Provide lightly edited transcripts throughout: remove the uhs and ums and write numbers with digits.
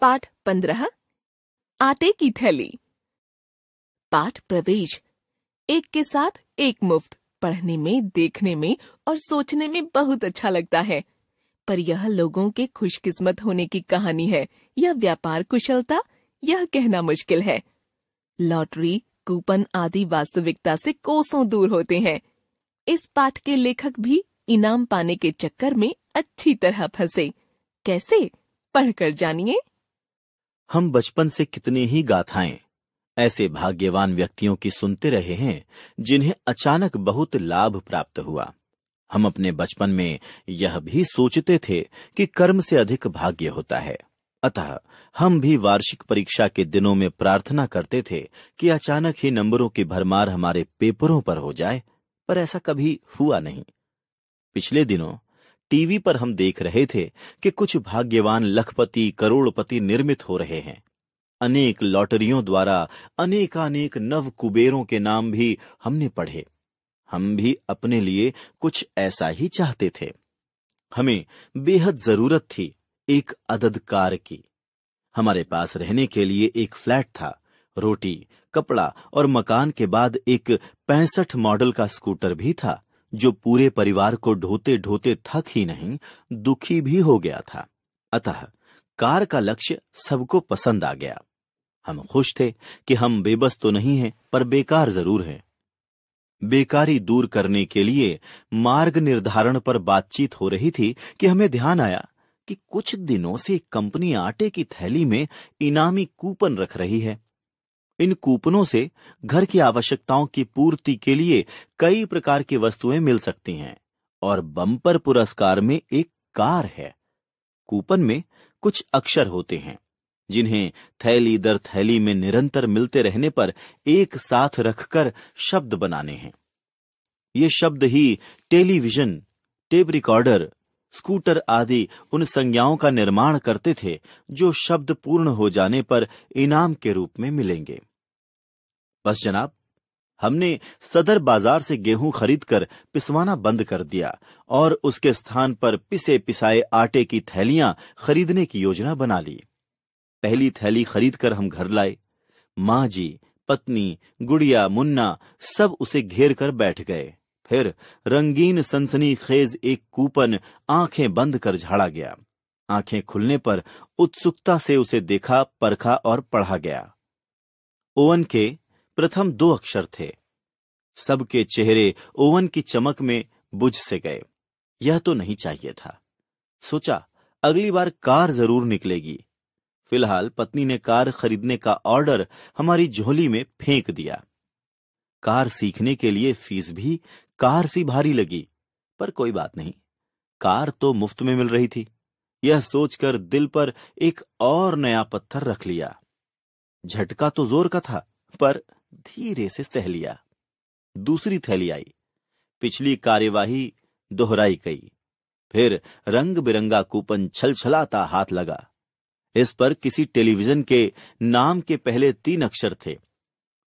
पाठ 15 आटे की थैली। पाठ प्रवेश। एक के साथ एक मुफ्त। पढ़ने में, देखने में और सोचने में बहुत अच्छा लगता है, पर यह लोगों के खुशकिस्मत होने की कहानी है या व्यापार कुशलता, यह कहना मुश्किल है। लॉटरी, कूपन आदि वास्तविकता से कोसों दूर होते हैं। इस पाठ के लेखक भी इनाम पाने के चक्कर में अच्छी तरह फंसे। कैसे? पढ़कर जानिए। हम बचपन से कितनी ही गाथाएं ऐसे भाग्यवान व्यक्तियों की सुनते रहे हैं जिन्हें अचानक बहुत लाभ प्राप्त हुआ। हम अपने बचपन में यह भी सोचते थे कि कर्म से अधिक भाग्य होता है, अतः हम भी वार्षिक परीक्षा के दिनों में प्रार्थना करते थे कि अचानक ही नंबरों की भरमार हमारे पेपरों पर हो जाए, पर ऐसा कभी हुआ नहीं। पिछले दिनों टीवी पर हम देख रहे थे कि कुछ भाग्यवान लखपति, करोड़पति निर्मित हो रहे हैं। अनेक लॉटरियों द्वारा अनेकानेक नव कुबेरों के नाम भी हमने पढ़े। हम भी अपने लिए कुछ ऐसा ही चाहते थे। हमें बेहद जरूरत थी एक अदद कार की। हमारे पास रहने के लिए एक फ्लैट था, रोटी, कपड़ा और मकान के बाद एक 65 मॉडल का स्कूटर भी था, जो पूरे परिवार को ढोते ढोते थक ही नहीं, दुखी भी हो गया था। अतः कार का लक्ष्य सबको पसंद आ गया। हम खुश थे कि हम बेबस तो नहीं हैं, पर बेकार जरूर हैं। बेकारी दूर करने के लिए मार्ग निर्धारण पर बातचीत हो रही थी कि हमें ध्यान आया कि कुछ दिनों से कंपनी आटे की थैली में इनामी कूपन रख रही है। इन कूपनों से घर की आवश्यकताओं की पूर्ति के लिए कई प्रकार की वस्तुएं मिल सकती हैं और बम्पर पुरस्कार में एक कार है। कूपन में कुछ अक्षर होते हैं जिन्हें थैली दर थैली में निरंतर मिलते रहने पर एक साथ रखकर शब्द बनाने हैं। ये शब्द ही टेलीविजन, टेप रिकॉर्डर, स्कूटर आदि उन संज्ञाओं का निर्माण करते थे जो शब्द पूर्ण हो जाने पर इनाम के रूप में मिलेंगे। बस जनाब, हमने सदर बाजार से गेहूं खरीदकर पिसवाना बंद कर दिया और उसके स्थान पर पिसे पिसाए आटे की थैलियां खरीदने की योजना बना ली। पहली थैली खरीदकर हम घर लाए। माँ जी, पत्नी, गुड़िया, मुन्ना सब उसे घेर कर बैठ गए। फिर रंगीन सनसनीखेज एक कूपन आंखें बंद कर झाड़ा गया। आंखें खुलने पर उत्सुकता से उसे देखा, परखा और पढ़ा गया। ओवन के प्रथम 2 अक्षर थे। सबके चेहरे ओवन की चमक में बुझ से गए। यह तो नहीं चाहिए था। सोचा अगली बार कार जरूर निकलेगी। फिलहाल पत्नी ने कार खरीदने का ऑर्डर हमारी झोली में फेंक दिया। कार सीखने के लिए फीस भी कार सी भारी लगी, पर कोई बात नहीं, कार तो मुफ्त में मिल रही थी। यह सोचकर दिल पर एक और नया पत्थर रख लिया। झटका तो जोर का था, पर धीरे से सह लिया। दूसरी थैली आई। पिछली कार्यवाही दोहराई गई। फिर रंग बिरंगा कूपन छलछलाता हाथ लगा। इस पर किसी टेलीविजन के नाम के पहले 3 अक्षर थे।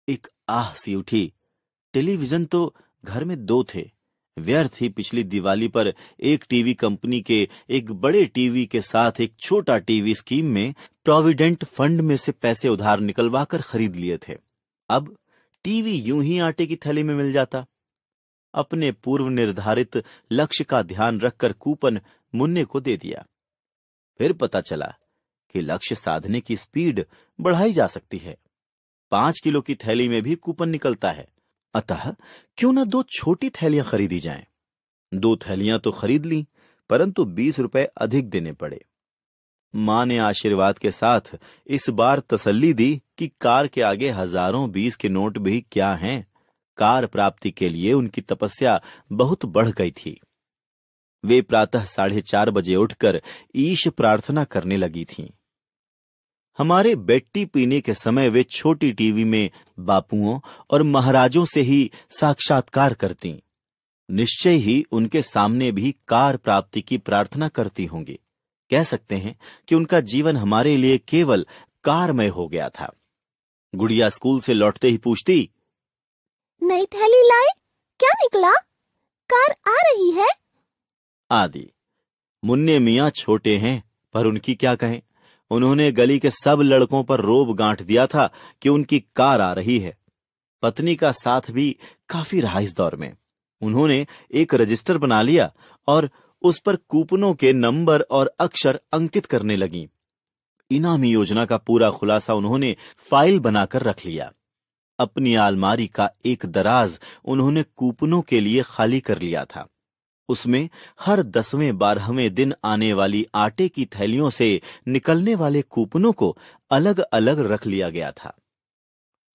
एक आह सी उठी। टेलीविजन तो घर में 2 थे। व्यर्थ ही पिछली दिवाली पर एक टीवी कंपनी के एक बड़े टीवी के साथ एक छोटा टीवी स्कीम में प्रोविडेंट फंड में से पैसे उधार निकलवाकर खरीद लिए थे। अब टीवी यूं ही आटे की थैली में मिल जाता। अपने पूर्व निर्धारित लक्ष्य का ध्यान रखकर कूपन मुन्ने को दे दिया। फिर पता चला कि लक्ष्य साधने की स्पीड बढ़ाई जा सकती है। 5 किलो की थैली में भी कूपन निकलता है, अतः क्यों न 2 छोटी थैलियां खरीदी जाएं। 2 थैलियां तो खरीद ली, परंतु 20 रुपए अधिक देने पड़े। मां ने आशीर्वाद के साथ इस बार तसल्ली दी कि कार के आगे हजारों 20 के नोट भी क्या हैं। कार प्राप्ति के लिए उनकी तपस्या बहुत बढ़ गई थी। वे प्रातः 4:30 बजे उठकर ईश प्रार्थना करने लगी थीं। हमारे बेड टी पीने के समय वे छोटी टीवी में बापुओं और महाराजों से ही साक्षात्कार करती। निश्चय ही उनके सामने भी कार प्राप्ति की प्रार्थना करती होंगी। कह सकते हैं कि उनका जीवन हमारे लिए केवल कारमय हो गया था। गुड़िया स्कूल से लौटते ही पूछती, नई थैली लाए? क्या निकला? कार आ रही है? आदि। मुन्ने मियाँ छोटे हैं, पर उनकी क्या कहें, उन्होंने गली के सब लड़कों पर रोब गांठ दिया था कि उनकी कार आ रही है। पत्नी का साथ भी काफी रहा इस दौर में। उन्होंने एक रजिस्टर बना लिया और उस पर कूपनों के नंबर और अक्षर अंकित करने लगीं। इनामी योजना का पूरा खुलासा उन्होंने फाइल बनाकर रख लिया। अपनी अलमारी का एक दराज उन्होंने कूपनों के लिए खाली कर लिया था। उसमें हर 10वें 12वें दिन आने वाली आटे की थैलियों से निकलने वाले कूपनों को अलग अलग रख लिया गया था।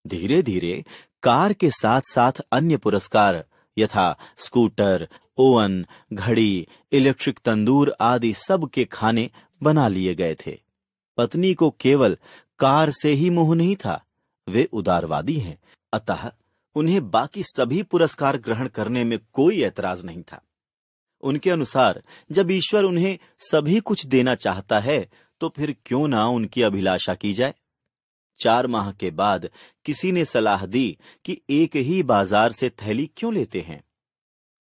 धीरे धीरे कार के साथ साथ अन्य पुरस्कार यथा स्कूटर, ओवन, घड़ी, इलेक्ट्रिक तंदूर आदि सब के खाने बना लिए गए थे। पत्नी को केवल कार से ही मोह नहीं था, वे उदारवादी हैं, अतः उन्हें बाकी सभी पुरस्कार ग्रहण करने में कोई ऐतराज नहीं था। उनके अनुसार जब ईश्वर उन्हें सभी कुछ देना चाहता है तो फिर क्यों ना उनकी अभिलाषा की जाए। 4 माह के बाद किसी ने सलाह दी कि एक ही बाजार से थैली क्यों लेते हैं।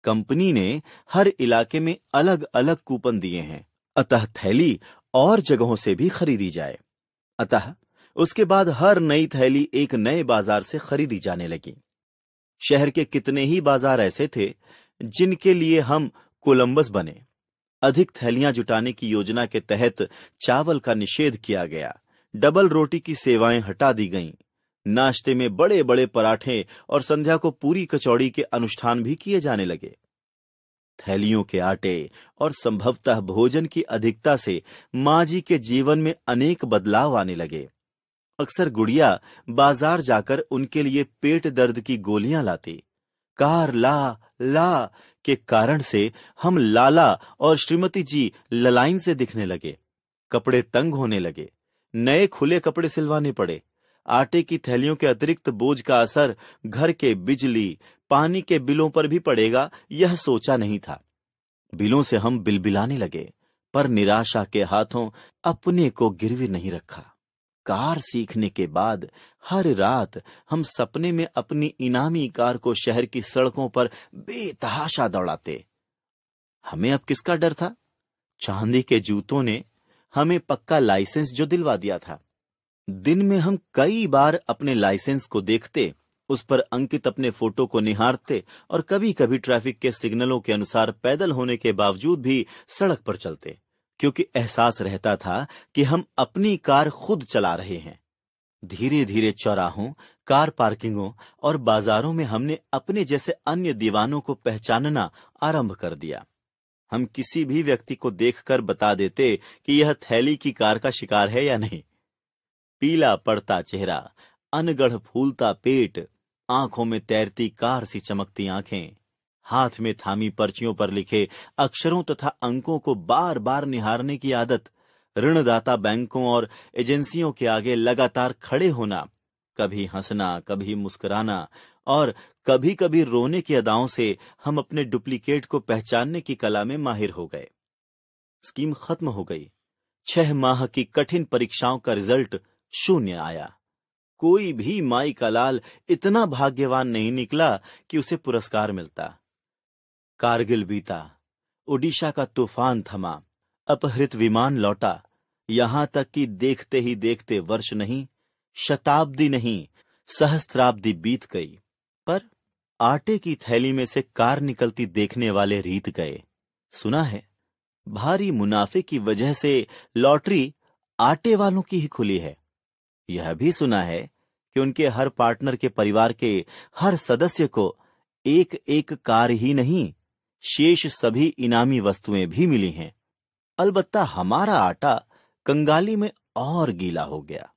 कंपनी ने हर इलाके में अलग अलग कूपन दिए हैं, अतः थैली और जगहों से भी खरीदी जाए। अतः उसके बाद हर नई थैली एक नए बाजार से खरीदी जाने लगी। शहर के कितने ही बाजार ऐसे थे जिनके लिए हम कोलंबस बने। अधिक थैलियां जुटाने की योजना के तहत चावल का निषेध किया गया, डबल रोटी की सेवाएं हटा दी गईं, नाश्ते में बड़े बड़े पराठे और संध्या को पूरी कचौड़ी के अनुष्ठान भी किए जाने लगे। थैलियों के आटे और संभवतः भोजन की अधिकता से माँ जी के जीवन में अनेक बदलाव आने लगे। अक्सर गुड़िया बाजार जाकर उनके लिए पेट दर्द की गोलियां लाती। कार ला ला के कारण से हम लाला और श्रीमती जी ललाइन से दिखने लगे। कपड़े तंग होने लगे, नए खुले कपड़े सिलवाने पड़े। आटे की थैलियों के अतिरिक्त बोझ का असर घर के बिजली, पानी के बिलों पर भी पड़ेगा, यह सोचा नहीं था। बिलों से हम बिलबिलाने लगे, पर निराशा के हाथों अपने को गिरवी नहीं रखा। कार सीखने के बाद हर रात हम सपने में अपनी इनामी कार को शहर की सड़कों पर बेतहाशा दौड़ाते। हमें अब किसका डर था? चांदी के जूतों ने हमें पक्का लाइसेंस जो दिलवा दिया था। दिन में हम कई बार अपने लाइसेंस को देखते, उस पर अंकित अपने फोटो को निहारते और कभी कभी ट्रैफिक के सिग्नलों के अनुसार पैदल होने के बावजूद भी सड़क पर चलते, क्योंकि एहसास रहता था कि हम अपनी कार खुद चला रहे हैं। धीरे धीरे चौराहों, कार पार्किंगों और बाजारों में हमने अपने जैसे अन्य दीवानों को पहचानना आरंभ कर दिया। हम किसी भी व्यक्ति को देखकर बता देते कि यह थैली की कार का शिकार है या नहीं। पीला पड़ता चेहरा, अनगढ़ फूलता पेट, आंखों में तैरती कार सी चमकती आंखें, हाथ में थामी पर्चियों पर लिखे अक्षरों तथा अंकों को बार बार निहारने की आदत, ऋणदाता बैंकों और एजेंसियों के आगे लगातार खड़े होना, कभी हंसना, कभी मुस्कुराना और कभी कभी रोने की अदाओं से हम अपने डुप्लीकेट को पहचानने की कला में माहिर हो गए। स्कीम खत्म हो गई। 6 माह की कठिन परीक्षाओं का रिजल्ट 0 आया। कोई भी माई का लाल इतना भाग्यवान नहीं निकला कि उसे पुरस्कार मिलता। कारगिल बीता, ओडिशा का तूफान थमा, अपहृत विमान लौटा, यहां तक कि देखते ही देखते वर्ष नहीं, शताब्दी नहीं, सहस्त्राब्दी बीत गई, पर आटे की थैली में से कार निकलती देखने वाले रीत गए। सुना है भारी मुनाफे की वजह से लॉटरी आटे वालों की ही खुली है। यह भी सुना है कि उनके हर पार्टनर के परिवार के हर सदस्य को एक एक कार ही नहीं, शेष सभी इनामी वस्तुएं भी मिली हैं। अलबत्ता हमारा आटा कंगाली में और गीला हो गया।